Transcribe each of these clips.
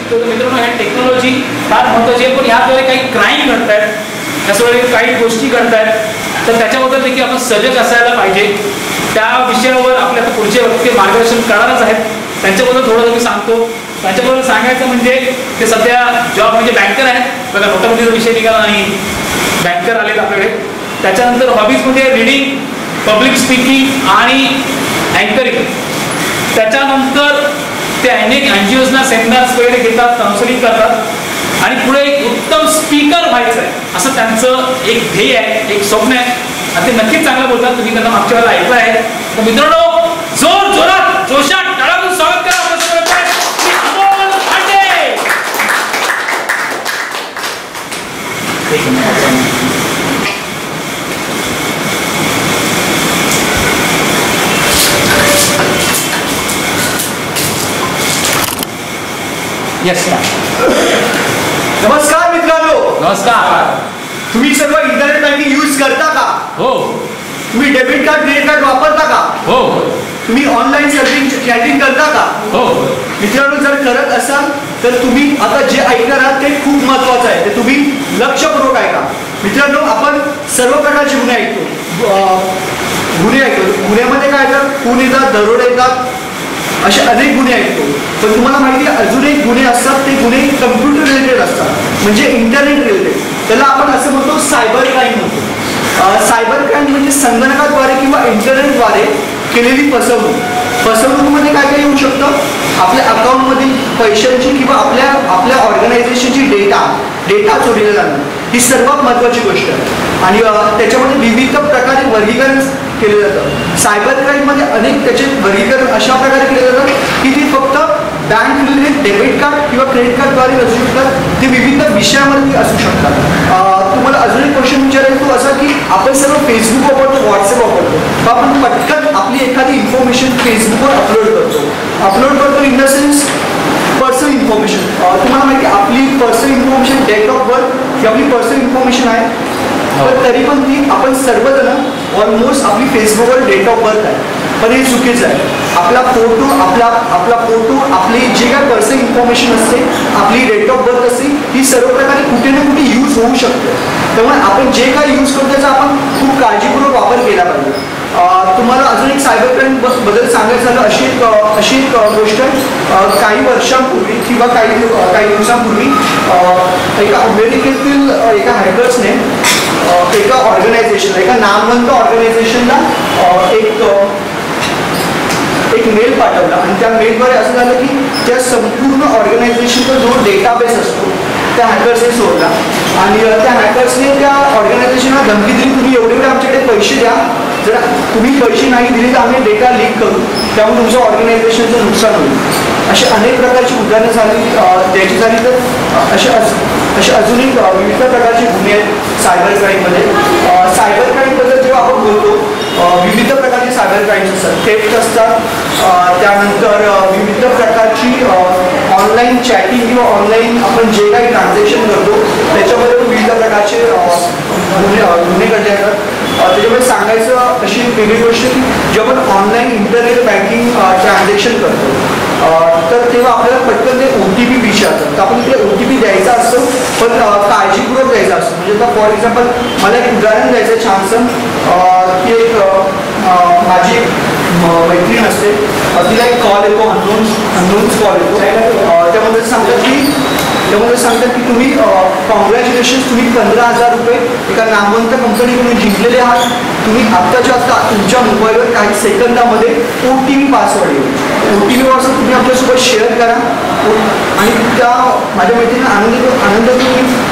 शिकतो. तर मित्रांनो ह्या टेक्नॉलॉजी फार महत्त्वाची आहे, पण याद्वारे काही क्राईम घडत आहेत, त्याच्यामुळे काही गोष्टी घडत आहेत, तर त्याच्याबद्दल देखील आपण सजग असायला पाहिजे. त्या विषयावर आपल्या पुढचे व्यक्ती मार्गदर्शन करणारच आहेत, त्यांच्याबद्दल थोडं मी सांगतो. त्यांच्याबद्दल सांगायचं म्हणजे ते सध्या जॉब म्हणजे बँकर आहेत. बघा नोटाबंदीचा विषय निघाला नाही, बँकर आलेत आपल्याकडे. त्याच्यानंतर हॉबीजमध्ये रीडिंग, पब्लिक स्पीकिंग आणि अँकरिंग. त्याच्यानंतर ते अनेक NGOजना सेमिनार्स वगैरे घेतात, काउन्सिलिंग करतात आणि पुढे एक उत्तम स्पीकर व्हायचं आहे असं त्यांचं एक ध्येय आहे, एक स्वप्न आहे आणि ते नक्कीच चांगलं बोलतात. तुम्ही त्यांना मागच्या वेळेला ऐकलं आहे. तर मित्रांनो जोर जोरात जोशात टाळातून स्वागत करा. येस नमस्कार मित्रांनो. नमस्कार. तुम्ही सर्व इंटरनेट बँकिंग यूज करता का? हो. तुम्ही डेबिट कार्ड क्रेडिट कार्ड वापरता का? हो. तुम्ही ऑनलाईन चॅटिंग करता का? हो. मित्रांनो जर करत असाल तर तुम्ही आता जे ऐकणार आहात ते खूप महत्वाचं आहे, ते तुम्ही लक्षपूर्वक ऐका. मित्रांनो आपण सर्व प्रकारचे गुन्हे ऐकतो, गुन्ह्यामध्ये काय येतात, खून येतात, दरोडे येतात, असे अनेक गुन्हे ऐकतो. पण तुम्हाला माहिती आहे अजून एक गुन्हे असतात, ते गुन्हे कम्प्युटर रिलेटेड असतात, म्हणजे इंटरनेट रिलेटेड. त्याला आपण असं म्हणतो सायबर क्राईम म्हणतो. सायबर क्राईम म्हणजे संगणकाद्वारे किंवा इंटरनेटद्वारे केलेली फसवणूक. फसवणुकीमध्ये काय काय येऊ शकतं, आपल्या अकाउंटमधील पैशांची किंवा आपल्या ऑर्गनायझेशनची डेटा चोरीला जाणं ही सर्वात महत्त्वाची गोष्ट आहे. आणि त्याच्यामध्ये विविध प्रकारे वर्गीकरण केले जातं. सायबर क्राईममध्ये अनेक त्याचे वर्गीकरण अशा प्रकारे केले जातात की ती फक्त बँक रिलेटेड डेबिट कार्ड किंवा क्रेडिट कार्डद्वारे असू शकतात, ते विविध विषयावरती असू शकतात. तुम्हाला अजून एक क्वेश्चन विचारायचं असा की आपण सर्व फेसबुक वापरतो, व्हॉट्सअप वापरतो, तर आपण पटकन आपली एखादी इन्फॉर्मेशन फेसबुकवर अपलोड करतो in the sense personal information. तुम्हाला माहिती आहे आपली personal information, date of birth ही आपली पर्सनल इन्फॉर्मेशन आहे. तर तरी पण ती आपण सर्वजण ऑलमोस्ट आपली फेसबुकवर डेट ऑफ बर्थ आहे, पण हे चुकीचं आहे. आपला फोटो आपली जे काय पर्सनल इन्फॉर्मेशन असते, आपली डेट ऑफ बर्थ असते, ही सर्व प्रकारे कुठे ना कुठे यूज होऊ शकते. त्यामुळे आपण जे काय यूज करतो त्याचा आपण खूप काळजीपूर्वक वापर केला पाहिजे. तुम्हाला अजून एक सायबर क्राईम बद्दल सांगायचं झालं, अशी एक गोष्ट काही वर्षांपूर्वी किंवा काही दिवसांपूर्वी एका अमेरिकेतील एका हॅकर्सने एका ऑर्गनायझेशनला, एका नामवंत ऑर्गनायझेशनला एक मेल पाठवला आणि त्या मेलद्वारे असं झालं की त्या संपूर्ण ऑर्गनायझेशनचा जो डेटाबेस असतो त्या हॅकर्सने सोडला आणि त्या हॅकर्सने त्या ऑर्गनायझेशनला धमकी दिली, तुम्ही एवढे आमच्याकडे पैसे द्या, जर तुम्ही पैसे नाही दिले तर आम्ही डेटा लीक करू, त्यामुळे तुमचं ऑर्गनायझेशनचं नुकसान होईल. अशी अनेक प्रकारची उदाहरणं द्यायची झाली तर असे अजूनही विविध प्रकारचे गुन्हे आहेत सायबर क्राईममध्ये. सायबर क्राईमबद्दल जेव्हा आपण बोलतो विविध प्रकारचे सायबर क्राईम्स असतात, थेफ्ट असतात, त्यानंतर विविध प्रकारची ऑनलाईन चॅटिंग किंवा ऑनलाईन आपण जे काही ट्रान्झॅक्शन करतो त्याच्यामध्ये विविध प्रकारचे गुन्हे घडले जातात. त्याच्यामध्ये सांगायचं अशी वेगळी गोष्ट की जेव्हा आपण ऑनलाईन इंटरनेट बँकिंग ट्रान्झॅक्शन करतो तर तेव्हा आपल्याला पटकन ते OTP विचारतात, तर आपण ते OTP द्यायचा असतो, पण काळजीपूर्वक द्यायचा असतो. म्हणजे आता फॉर एक्झाम्पल मला एक उदाहरण द्यायचं छानसं की एक माझी मैत्रीण असते, तिला एक कॉल येतो, अननोन कॉल येतो, त्यामध्ये सांगतात की तुम्ही कॉंग्रॅच्युलेशन, तुम्ही 15,000 रुपये एका नामवंत कंपनीकडून जिंकलेले आहात, तुम्ही आत्ताच्या आत्ता तुमच्या मोबाईलवर काही सेकंदामध्ये OTP पासवर्ड येईल, OTP पासवर्ड तुम्ही आमच्यासोबत शेअर करा. आणि त्या माझ्या मैत्रिणीला आनंद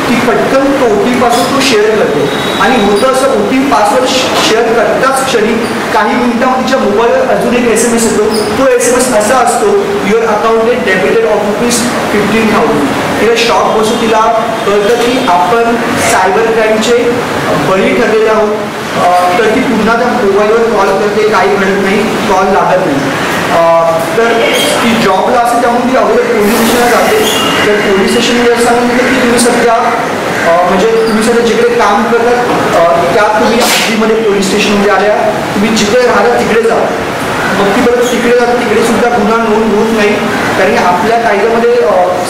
ती पटकन तो OTP पासवर्ड तो शेअर करते आणि होतं असं OTP पासवर्ड शेअर करताच क्षणी काही मिनिटांमध्ये तिच्या मोबाईलवर अजून एक SMS येतो. तो SMS असा असतो, your account is debited of ₹15,000. तिला शॉक बसून तिला कळतं की आपण सायबर क्राईमचे बळी ठरलेले आहोत. तर ती पुन्हा त्या मोबाईलवर कॉल करते, काही घडत नाही, कॉल लागत नाही. तर ती जॉबला असते त्यामुळे ती अगोदर पोलीस स्टेशनला जाते. तर पोलीस स्टेशनमध्ये असं सांगितलं की तुम्ही सध्या म्हणजे तुम्ही सध्या जिकडे काम करतात त्यात तुम्ही आधीमध्ये पोलीस स्टेशनमध्ये आल्या, तुम्ही जिथे राहिला तिकडे जा. मग ती परत तिकडे जातात, तिकडे सुद्धा गुन्हा नोंद होत नाही, कारण आपल्या कायद्यामध्ये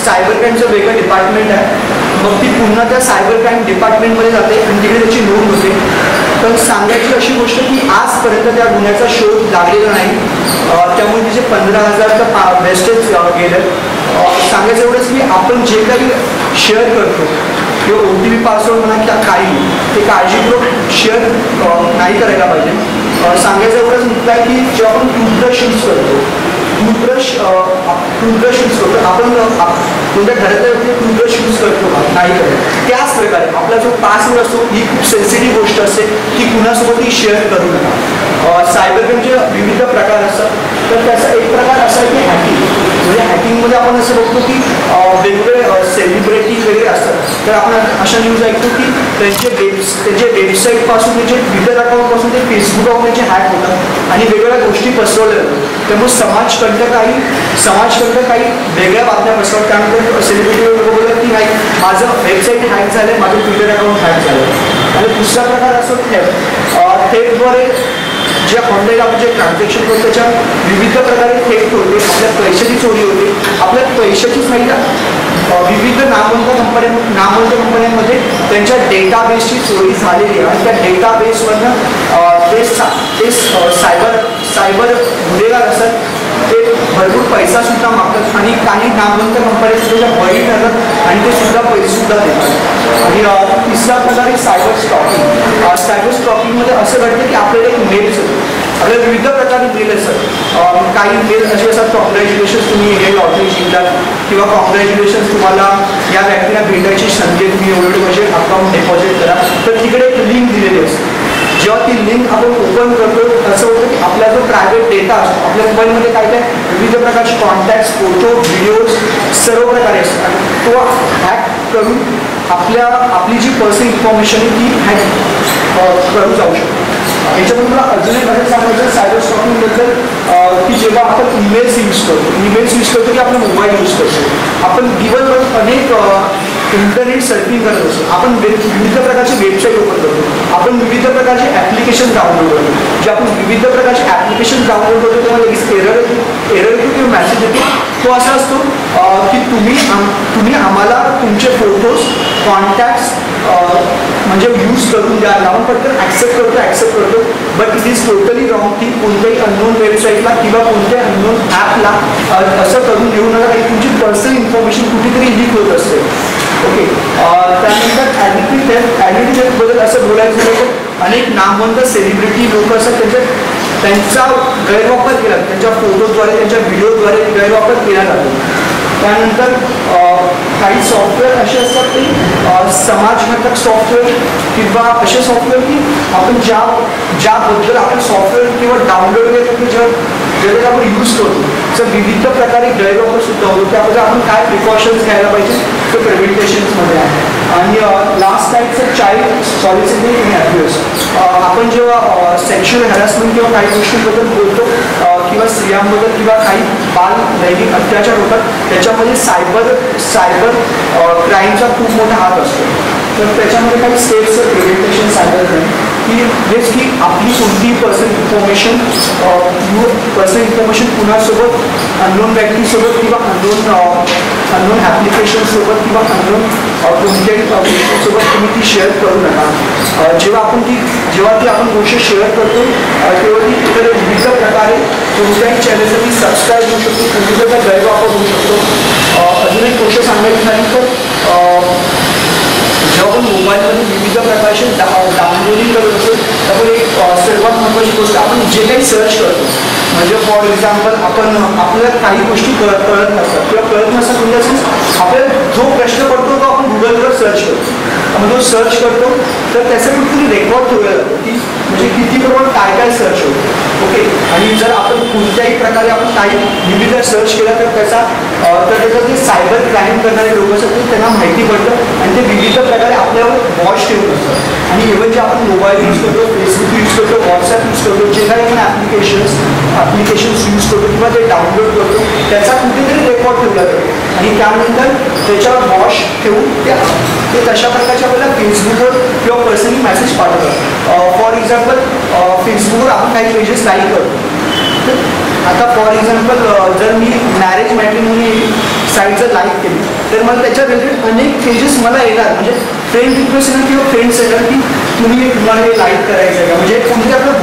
सायबर क्राईमचं वेगळं डिपार्टमेंट आहे. मग ती पुन्हा त्या सायबर क्राईम डिपार्टमेंटमध्ये जाते आणि तिकडे त्याची नोंद होते. पण सांगायची अशी गोष्ट की आजपर्यंत त्या गुन्ह्याचा शोध लागलेला नाही, त्यामुळे तिचे 15,000 वेस्टेज गेलं. सांगायचं एवढंच की आपण जे काही शेअर करतो किंवा OTP पासवर्ड म्हणा किंवा काही, ते काळजीपूर्वक शेअर नाही करायला पाहिजे. सांगायचं एवढंच मुद्दा आहे की जेव्हा आपण टूथब्रश यूज करतो, टूथब्रश यूज करतो, आपण कोणत्या घरातल्या व्यक्ती टूथब्रश यूज करतो का? नाही करत. त्याच प्रकारे आपला जो पासवर्ड असतो ही खूप सेन्सिटिव्ह गोष्ट असते की कुणासोबतही शेअर करू नका. सायबर क्राईमचे विविध प्रकार असतात, तर त्याचा एक प्रकार असा आहे की हॅकिंग. म्हणजे हॅकिंगमध्ये आपण असं बघतो की वेगवेगळे सेलिब्रिटी वगैरे असतात, तर आपण अशा न्यूज ऐकतो की त्यांचे वेबसाईटपासून, त्यांचे ट्विटर अकाउंटपासून ते फेसबुक अकाउंट त्यांचे हॅक होतात आणि वेगवेगळ्या गोष्टी पसरवल्या जातात. त्यामुळे समाजकंटक काही वेगळ्या बातम्या पसरवतात. त्यानंतर सेलिब्रिटी लोक बोलतात की नाही माझं वेबसाईट हॅक झालं, माझं ट्विटर अकाउंट हॅक झालं. आणि दुसरा प्रकार असतो थेफ्टद्वारे जे ऑनलाईन आपण जे ट्रान्झॅक्शन करतो त्याच्या विविध प्रकारे थेफ्ट होते, आपल्या पैशाची चोरी होते. आपल्या पैशाचीच नाही का विविध नामवंत कंपन्यांमध्ये त्यांच्या डेटाबेसची चोरी झालेली आहे आणि त्या डेटाबेसमधनं ते सायबर गुन्हेगार असतात, ते भरपूर पैसा सुद्धा मागतात आणि काही नामवंत कंपन्या त्याच्या बळी ठरतात आणि ते सुद्धा पैसे सुद्धा देतात. आणि तिसरा प्रकार आहे सायबर स्टॉकिंग. सायबर स्टॉकिंगमध्ये असं घडतं की आपल्याला एक मेल्स होतो, आपल्याला विविध प्रकारचे मेल असतात. काही मेल असे असतात कॉंग्रॅच्युलेशन्स तुम्ही हे लॉटरी जिंकलात, किंवा कॉंग्रॅच्युलेशन्स तुम्हाला या व्यक्तीला भेटायची संधी, तुम्ही एवढे पैसे अकाउंट डिपॉझिट करा. तर तिकडे एक लिंक दिलेली असते. जेव्हा ती लिंक आपण ओपन करतो असं होतं की आपला जो प्रायव्हेट डेटा असतो, आपल्या मोबाईलमध्ये काय काय विविध प्रकारचे कॉन्टॅक्ट्स, फोटो, व्हिडिओज सर्व प्रकारे असतात आणि तो हॅक करून आपली जी पर्सनल इन्फॉर्मेशन आहे ती हॅक करू जाऊ शकतो. याच्यामध्ये मला अजून एक घटक सांगायचं सायबर स्टॉकिंगबद्दल की जेव्हा आपण ईमेल्स यूज करतो की आपला मोबाईल यूज करतो, आपण दिवसभर अनेक इंटरनेट सर्फिंग करत असतो, आपण विविध प्रकारचे वेबसाईट ओपन करतो, आपण विविध प्रकारचे ॲप्लिकेशन डाउनलोड करतो. जे आपण विविध प्रकारचे ॲप्लिकेशन डाउनलोड करतो तेव्हा लगेच एरर येतो किंवा मॅसेज येतो. तो असा असतो की तुम्ही आम्हाला तुमचे फोटोज, कॉन्टॅक्ट्स म्हणजे यूज करून द्या, लावून पटकन ॲक्सेप्ट करतो. But it is totally wrong thing. कोणत्याही अननोन वेबसाईटला किंवा कोणत्याही अननोन ॲपला असं करून देऊ नका की तुमची पर्सनल इन्फॉर्मेशन कुठेतरी लीक होत असते. ओके. त्यानंतर आयडेंटिटी थेफ्टबद्दल असं बोलायचं झालं तर अनेक नामवंत सेलिब्रिटी लोक असतात, त्यांचा गैरवापर केला, त्यांच्या फोटोद्वारे, त्यांच्या व्हिडिओद्वारे गैरवापर केला जातो. त्यानंतर काही सॉफ्टवेअर असे असतात की समाजघातक सॉफ्टवेअर किंवा असे सॉफ्टवेअर की आपण ज्याबद्दल आपण सॉफ्टवेअर किंवा डाउनलोड करतो ज्यावेळेला आपण यूज करतो तर विविध प्रकारे गैरवापर सुद्धा होतो. त्याबद्दल आपण काय प्रिकॉशन्स घ्यायला पाहिजे ते प्रिव्हेंटेशन्समध्ये आहे. आणि लास्ट टाईपचं चाइल्ड सॉलिसिटिंग इन अब्यूज. आपण जेव्हा सेक्शुअल हॅरॅसमेंट किंवा काही गोष्टींबद्दल बोलतो किंवा स्त्रियांबद्दल किंवा काही बाल लैंगिक अत्याचार होतात, त्याच्यामध्ये सायबर क्राईमचा खूप मोठा हात असतो. तर त्याच्यामध्ये काही स्टेप्सचं प्रिव्हेंटेशन सांगायचं आहे की हेच की आपली कोणतीही पर्सनल इन्फॉर्मेशन कुणासोबत अननोन व्यक्तीसोबत किंवा अननोन ॲप्लिकेशनसोबत किंवा अननोन कोणत्याही गोष्टीसोबत तुम्ही ती शेअर करू नका. जेव्हा ती आपण गोष्ट शेअर करतो तेव्हा ती इतर विविध प्रकारे कोणत्याही चॅनलसाठी सबस्क्राईब होऊ शकतो, विविध गैरवापर होऊ शकतो. अजून एक गोष्ट सांगायची झाली तर जेव्हा आपण मोबाईलमध्ये विविध प्रकारचे डाउनलोडिंग करत असतो तर एक सर्वात महत्त्वाची गोष्ट आपण जे काही सर्च करतो, म्हणजे फॉर एक्झाम्पल आपल्याला काही गोष्टी कळत नसतात किंवा कळत नसतात म्हणजे आपल्याला जो प्रश्न पडतो तो आपण गुगलवर सर्च करतो. मग जो सर्च करतो तर त्याचं कुठेतरी रेकॉर्ड ठेवलं जातं की म्हणजे किती प्रमाणात काय सर्च होतं. ओके. आणि जर आपण कोणत्याही प्रकारे आपण काही विविध सर्च केला तर त्याचं जे सायबर क्राईम करणारे लोक असतात त्यांना माहिती पडतं आणि ते विविध प्रकारे आपल्यावर वॉच ठेवून असतात. आणि इव्हन जे आपण मोबाईल यूज करतो, फेसबुक यूज करतो, व्हॉट्सॲप यूज करतो, जे काही आपण ॲप्लिकेशन्स यूज करतो किंवा ते डाउनलोड करतो त्याचा कुठेतरी रेकॉर्ड ठेवला जातो आणि त्यानंतर त्याच्यावर वॉच ठेवून ते तशा प्रकारचे आपल्याला फेसबुकवर किंवा पर्सनली मेसेज पाठवतात. फॉर एक्झाम्पल फेसबुकवर आपण काही पेजेस लाईक करतो तर आता फॉर एक्झाम्पल जर मी मॅरेज मॅट्रिमोनी साईट जर लाईक केली तर मला त्याच्या रिलेटेड अनेक पेजेस मला येणार, म्हणजे फ्रेंड रिक्वेस्ट येणार किंवा फ्रेंड्स येणार की तुम्हाला हे लाईक करायचं आहे का, म्हणजे कोणते आपलं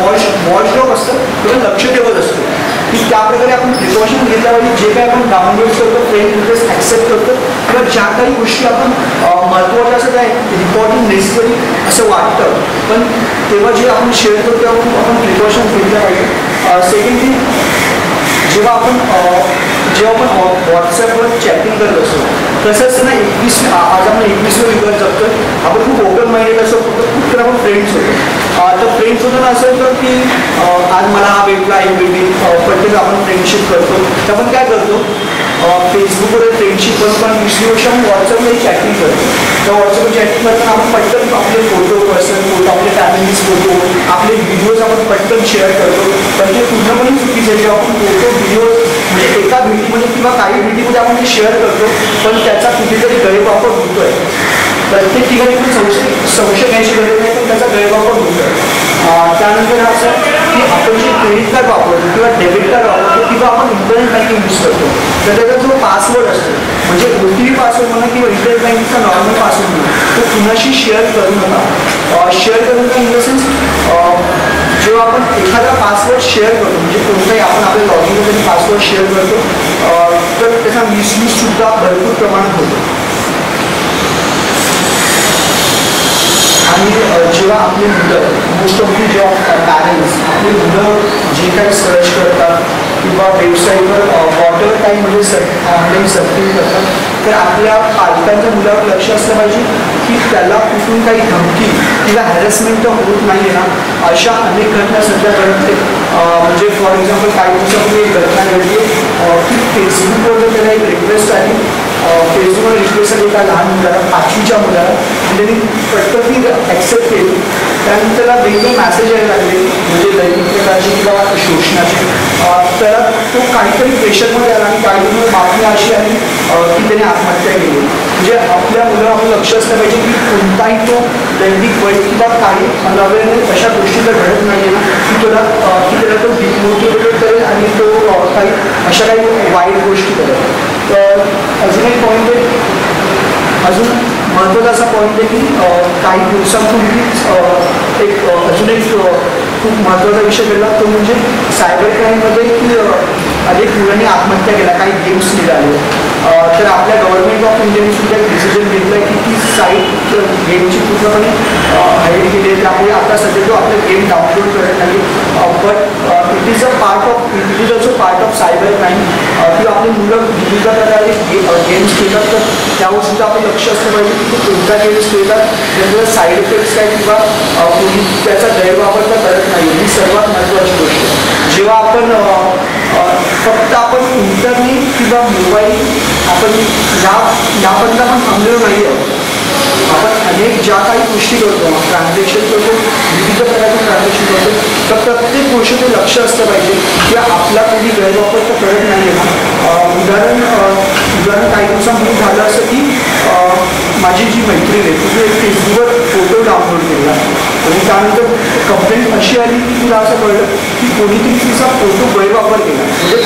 वॉच डॉग असतं तेव्हा लक्ष ठेवत असतो की त्याप्रकारे आपण प्रिकॉशन घेतल्या पाहिजे. जे काही आपण डाउनलोड करतो, फ्रेंड रिक्वेस्ट ॲक्सेप्ट करतो किंवा ज्या काही गोष्टी आपण महत्त्वाच्या असं काय रिकॉर्डिंग नेसेसरी असं वाटतं, पण तेव्हा जे आपण शेअर करतो तेव्हा आपण प्रिकॉशन घेतल्या पाहिजे. सेकंड थिंग, जेव्हा आपण व्हॉट्सॲपवर चॅटिंग करत असतो तसंच ना आज आपण 21वे युगात जगतो, आपण खूप ओपन माइंडेड असतो, खूप तर आपण फ्रेंड्स होतो. तर फ्रेंड्स होताना असं होतं की आज मला हा भेटला, एक भेटली, पटकन आपण फ्रेंडशिप करतो. तर आपण काय करतो, फेसबुकवर फ्रेंडशिप करतो, पण दुसरी गोष्ट आपण व्हॉट्सअपवर चॅटिंग करतो. तर व्हॉट्सअपवर चॅटिंग करताना आपण पटकन आपले फोटो, पर्सनल फोटो, आपले फॅमिलीज फोटो, आपले व्हिडिओज आपण पटकन शेअर करतो. पण ते पूर्णपणे चुकीचं आहे. जेव्हा आपण फोटो, व्हिडिओ म्हणजे एका भेटीमध्ये किंवा काही भेटीमध्ये आपण ते शेअर करतो, पण त्याचा कुठेतरी गैरवापर होतो आहे. प्रत्येक ठिकाणी पण संशय घ्यायची गरज नाही, पण त्याचा गैरवापर होतो आहे. त्यानंतर असं की आपण जे क्रेडिट कार्ड वापरतो किंवा डेबिट कार्ड वापरतो किंवा आपण इंटरनेट बँकिंग यूज करतो, तर त्याचा जो पासवर्ड असतो, म्हणजे OTP पासवर्ड म्हणा किंवा इंटरनेट बँकिंगचा नॉर्मल पासवर्ड म्हणा, तो कुणाशी शेअर करू नका. शेअर करू नका इन द सेन्स, जेव्हा आपण एखादा पासवर्ड शेअर करतो, म्हणजे कोणताही आपण आपल्या लॉगिनमध्ये पासवर्ड शेअर करतो, तर त्याचा मिसयूजसुद्धा भरपूर प्रमाणात होतो. आणि जेव्हा आपली मुलं, मोस्ट ऑफ दी जेव्हा पॅरेंट्स आपली मुलं जे काही सर्च करतात किंवा वेबसाईटवर वॉटर टाईममध्ये ऑनलाईन सर्फिंग करतात, तर आपल्या पालकांच्या मुलावर लक्ष असलं पाहिजे की त्याला कुठून काही धमकी किंवा हॅरेसमेंट तर होत नाही ना. अशा अनेक घटना सध्या घडते. म्हणजे फॉर एक्झाम्पल काही दिवसापूर्वी एक घटना घडली की फेसबुकवर त्याला एक रिक्वेस्ट आली, फेसबुकवर रिक्वेस्ट आली एका लहान मुलाला, 5वीच्या मुलाला, आणि त्यांनी पटकन ती ॲक्सेप्ट केली. त्यानंतर त्याला वेगवेगळे मॅसेज यायला लागले, म्हणजे लैंगिक प्रकारचे किंवा शोषणाचे. त्याला तो काहीतरी प्रेशरमध्ये आला आणि काही दिवस बातमी अशी आली की त्याने आत्महत्या केली. म्हणजे आपल्या मुलाला आपलं लक्ष असलं पाहिजे की कोणताही तो लैंगिक बळी किंवा काही अनअवेअरनेस अशा गोष्टी जर घडत नाही आहे ना की त्याला तो डिमोटिवेटेड करेल आणि तो काही अशा काही वाईट गोष्टी करेल. तर अजून एक पॉईंट आहे, अजून महत्त्वाचा असा पॉईंट आहे की काही दिवसांपूर्वीच अजून एक खूप महत्त्वाचा विषय घडला, तो म्हणजे सायबर क्राईममध्ये की अनेक मुलांनी आत्महत्या केल्या, काही गेम्स निघाले. तर आपल्या गव्हर्नमेंट ऑफ इंडियाने सुद्धा एक डिसिजन घेतला आहे की ती साईट गेमची पूर्णपणे हाईड केली आहे. त्यामुळे आता सध्या जो आपले गेम डाउनलोड करत नाही, but it is also part of cyber crime. किंवा आपली मुलं विविध प्रकारे गेम्स खेळतात, तर त्यावर सुद्धा आपण लक्ष असलं पाहिजे की ते कोणत्या गेम्स खेळतात, त्याचा साईड इफेक्ट्स काय किंवा कोणी त्याचा गैरवापर तर करत नाही. ही सर्वात महत्त्वाची गोष्ट. जेव्हा आपण फक्त आपण इंटरनेट किंवा मोबाईल आपण याबद्दल आपण थांबलेलो नाही आहोत. आपण अनेक ज्या काही गोष्टी करतो, ट्रान्झॅक्शन करतो, विविध प्रकारचे ट्रान्झॅक्शन करतो, तर प्रत्येक गोष्टीचं लक्ष असलं पाहिजे की आपला कोणी गैरवापर तर करत नाही आहे. उदाहरण काही दिवसांपूर्वी झालं असं की माझी जी मैत्रीण आहे तिथे फेसबुकवर फोटो डाउनलोड केला आणि त्यानंतर कंप्लेंट अशी आली की तिला असं कळलं की कोणीतरी तिचा फोटो गैरवापर केला, म्हणजे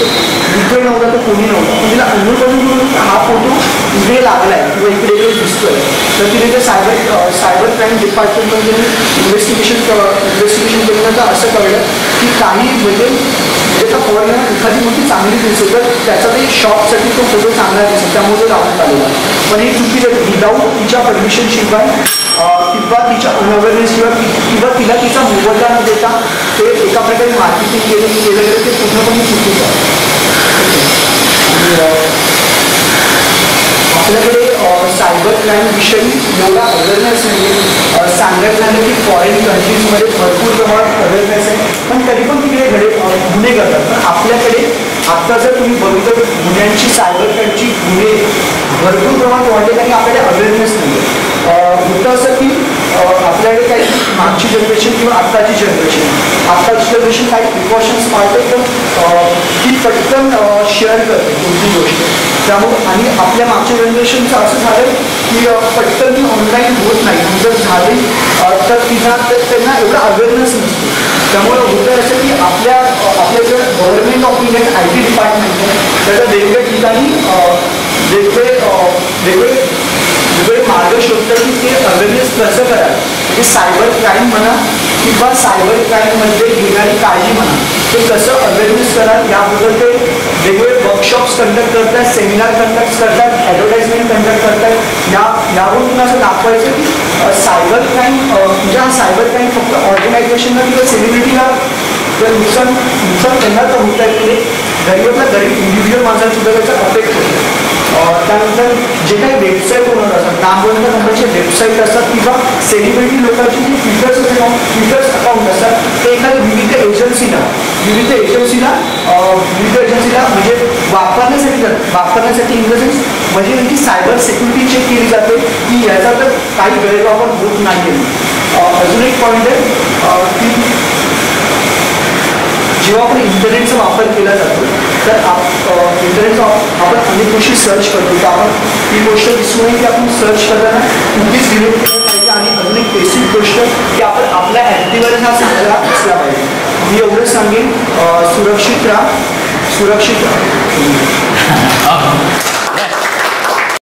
इकडे नव्हता तर कोणी नव्हता, पण तिला अनुभव हा फोटो इकडे लागला आहे किंवा इकडे दिसतोय. तर तिने ते सायबर क्राईम डिपार्टमेंटमध्ये इन्व्हेस्टिगेशन केल्यानंतर असं कळलं की काही म्हणजे त्याचा फॉर एखादी मोठी चांगली दिसते तर त्याचा ते शॉपसाठी तो फोटो चांगला दिसतो, त्यामुळे तो लावण्यात आलेला. पण हे चुकीचं विदाऊट तिच्या परमिशनशिवाय किंवा तिच्या अनअवेअरनेस किंवा तिला तिचा मोबदला न देता ते एका प्रकारे मार्केटिंग केलं गेलं, ते पूर्णपणे चुकीचं आहे. आपल्याकडे सायबर क्राईमविषयी एवढा अवेअरनेस नाही आहे. सांगायचं झालं की फॉरेन कंट्रीजमध्ये भरपूर प्रमाणात अवेअरनेस आहे, पण तरी पण तिकडे गुन्हे करतात. पण आपल्याकडे आत्ता जर तुम्ही बघितलं तर गुन्ह्यांची, सायबर क्राईमची गुन्हे भरपूर प्रमाणात वाढले आणि आपल्याकडे अवेअरनेस नाही आहे. होतं असं की आपल्याकडे काही मागची जनरेशन किंवा आत्ताची जनरेशन काही प्रिकॉशन्स पाळते, तर ती पटकन शेअर करते कोणती गोष्ट. त्यामुळे आणि आपल्या मागच्या जनरेशनचं असं झालं की पटकन ऑनलाईन होत नाही, जर झाली तर त्यांना एवढा अवेअरनेस नसतो. त्यामुळे होतं असं की आपल्या जे government of Indian IT department आहे त्याच्या वेगवेगळ्या ठिकाणी वेगवेगळे मार्ग शोधतात की ते अवेअरनेस कसं कराल, म्हणजे सायबर क्राईम म्हणा किंवा सायबर क्राईममध्ये घेणारी काळजी म्हणा ते कसं अवेअरनेस कराल याबद्दल ते वेगवेगळे वर्कशॉप्स कंडक्ट करतात, सेमिनार कंडक्ट करतात, ॲडव्हर्टाइजमेंट कंडक्ट करतात. यावरून तुम्हाला असं दाखवायचं की सायबर क्राईम म्हणजे हा सायबर क्राईम फक्त ऑर्गनायझेशनला किंवा सेलिब्रिटीला जर नुकसान त्यांना तर होत आहे की गरीबातल्या गरीब इंडिव्हिज्युअल माणसाला सुद्धा त्याचा अफेक्ट होतो. त्यानंतर जे काही वेबसाईट होणार असतात, नामवंत कंपनीचे वेबसाईट असतात किंवा सेलिब्रिटी लोकांची जी ट्विटर्स अकाउंट असतात ते एखाद्या विविध एजन्सीला म्हणजे वापरण्यासाठी इन द सेन्स म्हणजे त्यांची सायबर सिक्युरिटी चेक केली जाते की याचा तर काही गैरवापर होत नाही. अजून एक पॉईंट आहे की जेव्हा आपण इंटरनेटचा वापर केला जातो तर इंटरनेटचा आपण अनेक गोष्टी सर्च करतो तर आपण ही गोष्ट दिसू नये की आपण सर्च करताना कुकीज डिलीट केलं पाहिजे. आणि अजून एक बेसिक गोष्ट की आपण आपल्या ॲक्टिव्हर हा सगळा असला पाहिजे. मी एवढं सांगेन, सुरक्षित राहा.